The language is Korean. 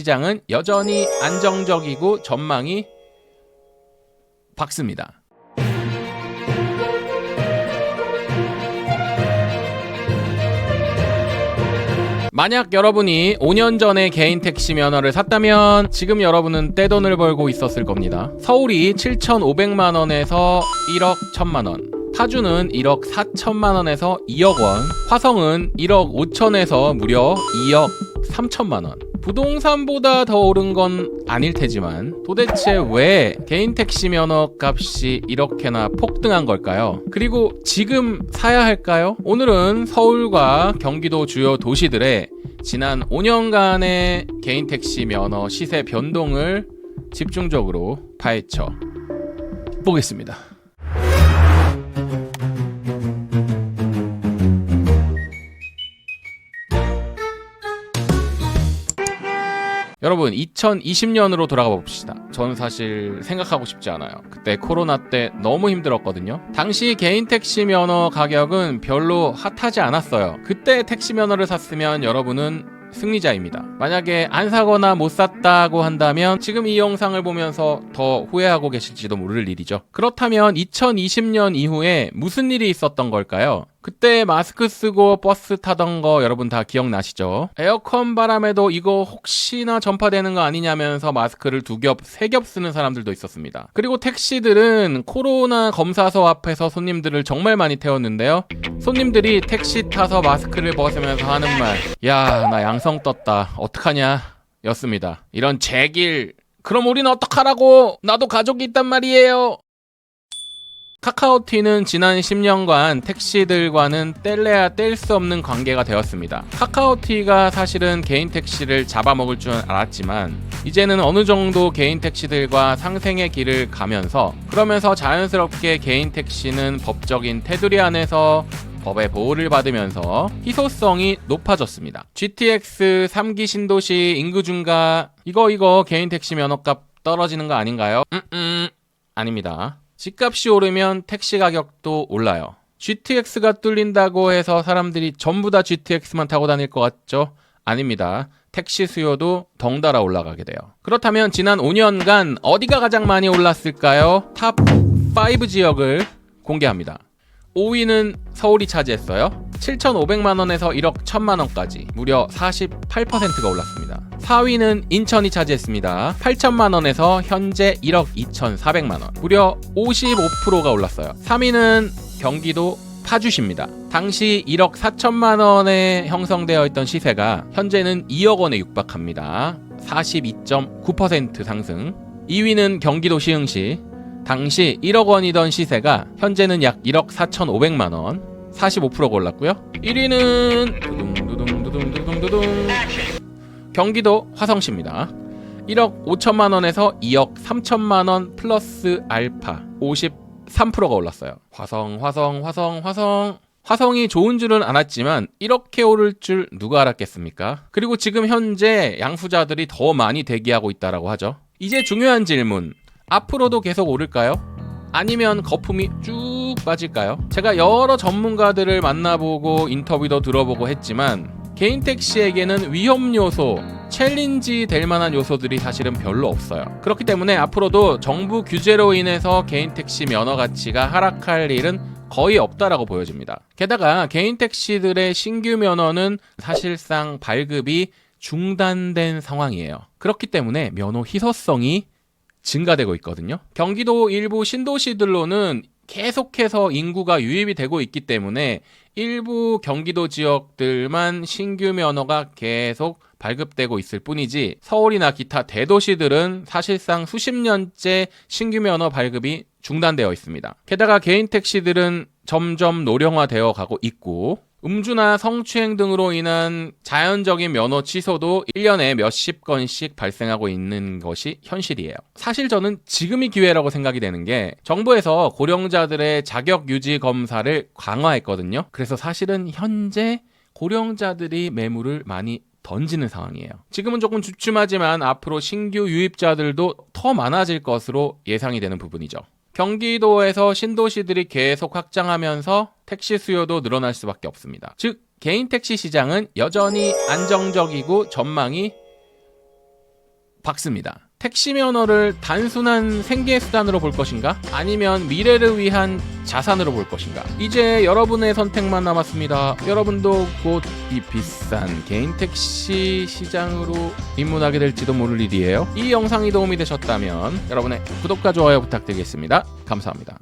시장은 여전히 안정적이고 전망이 밝습니다. 만약 여러분이 5년 전에 개인 택시 면허를 샀다면 지금 여러분은 떼돈을 벌고 있었을 겁니다. 서울이 7,500만원에서 1억 1,000만원, 파주는 1억 4천만원에서 2억원, 화성은 1억 5천에서 무려 2억 3천만원. 부동산보다 더 오른 건 아닐 테지만 도대체 왜 개인 택시 면허 값이 이렇게나 폭등한 걸까요? 그리고 지금 사야 할까요? 오늘은 서울과 경기도 주요 도시들의 지난 5년간의 개인 택시 면허 시세 변동을 집중적으로 파헤쳐 보겠습니다. 여러분, 2020년으로 돌아가 봅시다. 저는 사실 생각하고 싶지 않아요. 그때 코로나 때 너무 힘들었거든요. 당시 개인 택시 면허 가격은 별로 핫하지 않았어요. 그때 택시 면허를 샀으면 여러분은 승리자입니다. 만약에 안 사거나 못 샀다고 한다면 지금 이 영상을 보면서 더 후회하고 계실지도 모를 일이죠. 그렇다면 2020년 이후에 무슨 일이 있었던 걸까요? 그때 마스크 쓰고 버스 타던 거 여러분 다 기억나시죠? 에어컨 바람에도 이거 혹시나 전파되는 거 아니냐면서 마스크를 2겹, 3겹 쓰는 사람들도 있었습니다. 그리고 택시들은 코로나 검사소 앞에서 손님들을 정말 많이 태웠는데요. 손님들이 택시 타서 마스크를 벗으면서 하는 말, 야, 나 양성 떴다, 어떡하냐 였습니다. 이런 제길, 그럼 우리는 어떡하라고, 나도 가족이 있단 말이에요. 카카오티는 지난 10년간 택시들과는 뗄래야 뗄 수 없는 관계가 되었습니다. 카카오티가 사실은 개인 택시를 잡아먹을 줄 알았지만 이제는 어느 정도 개인 택시들과 상생의 길을 가면서, 그러면서 자연스럽게 개인 택시는 법적인 테두리 안에서 법의 보호를 받으면서 희소성이 높아졌습니다. GTX 3기 신도시 인구 증가, 이거 개인 택시 면허값 떨어지는 거 아닌가요? 아닙니다. 집값이 오르면 택시 가격도 올라요. GTX가 뚫린다고 해서 사람들이 전부 다 GTX만 타고 다닐 것 같죠? 아닙니다. 택시 수요도 덩달아 올라가게 돼요. 그렇다면 지난 5년간 어디가 가장 많이 올랐을까요? 탑 5 지역을 공개합니다. 5위는 서울이 차지했어요. 7,500만원에서 1억 1,000만원까지 무려 48%가 올랐습니다. 4위는 인천이 차지했습니다. 8천만원에서 현재 1억 2,400만원, 무려 55%가 올랐어요. 3위는 경기도 파주시입니다. 당시 1억 4천만원에 형성되어 있던 시세가 현재는 2억 원에 육박합니다. 42.9% 상승. 2위는 경기도 시흥시. 당시 1억 원이던 시세가 현재는 약 1억 4,500만원, 45%가 올랐고요. 1위는 두둥두둥두둥두둥두둥 경기도 화성시입니다. 1억 5천만원에서 2억 3천만원 플러스 알파, 53%가 올랐어요. 화성이 좋은 줄은 알았지만 이렇게 오를 줄 누가 알았겠습니까? 그리고 지금 현재 양수자들이 더 많이 대기하고 있다라고 하죠. 이제 중요한 질문, 앞으로도 계속 오를까요? 아니면 거품이 쭉 빠질까요? 제가 여러 전문가들을 만나보고 인터뷰도 들어보고 했지만 개인 택시에게는 위험 요소, 챌린지 될 만한 요소들이 사실은 별로 없어요. 그렇기 때문에 앞으로도 정부 규제로 인해서 개인 택시 면허 가치가 하락할 일은 거의 없다라고 보여집니다. 게다가 개인 택시들의 신규 면허는 사실상 발급이 중단된 상황이에요. 그렇기 때문에 면허 희소성이 증가되고 있거든요. 경기도 일부 신도시들로는 계속해서 인구가 유입이 되고 있기 때문에 일부 경기도 지역들만 신규 면허가 계속 발급되고 있을 뿐이지, 서울이나 기타 대도시들은 사실상 수십 년째 신규 면허 발급이 중단되어 있습니다. 게다가 개인 택시들은 점점 노령화되어 가고 있고, 음주나 성추행 등으로 인한 자연적인 면허 취소도 1년에 몇십 건씩 발생하고 있는 것이 현실이에요. 사실 저는 지금이 기회라고 생각이 되는 게, 정부에서 고령자들의 자격 유지 검사를 강화했거든요. 그래서 사실은 현재 고령자들이 매물을 많이 던지는 상황이에요. 지금은 조금 주춤하지만 앞으로 신규 유입자들도 더 많아질 것으로 예상이 되는 부분이죠. 경기도에서 신도시들이 계속 확장하면서 택시 수요도 늘어날 수밖에 없습니다. 즉, 개인 택시 시장은 여전히 안정적이고 전망이 박스입니다. 택시 면허를 단순한 생계 수단으로 볼 것인가? 아니면 미래를 위한 자산으로 볼 것인가? 이제 여러분의 선택만 남았습니다. 여러분도 곧 이 비싼 개인 택시 시장으로 입문하게 될지도 모를 일이에요. 이 영상이 도움이 되셨다면 여러분의 구독과 좋아요 부탁드리겠습니다. 감사합니다.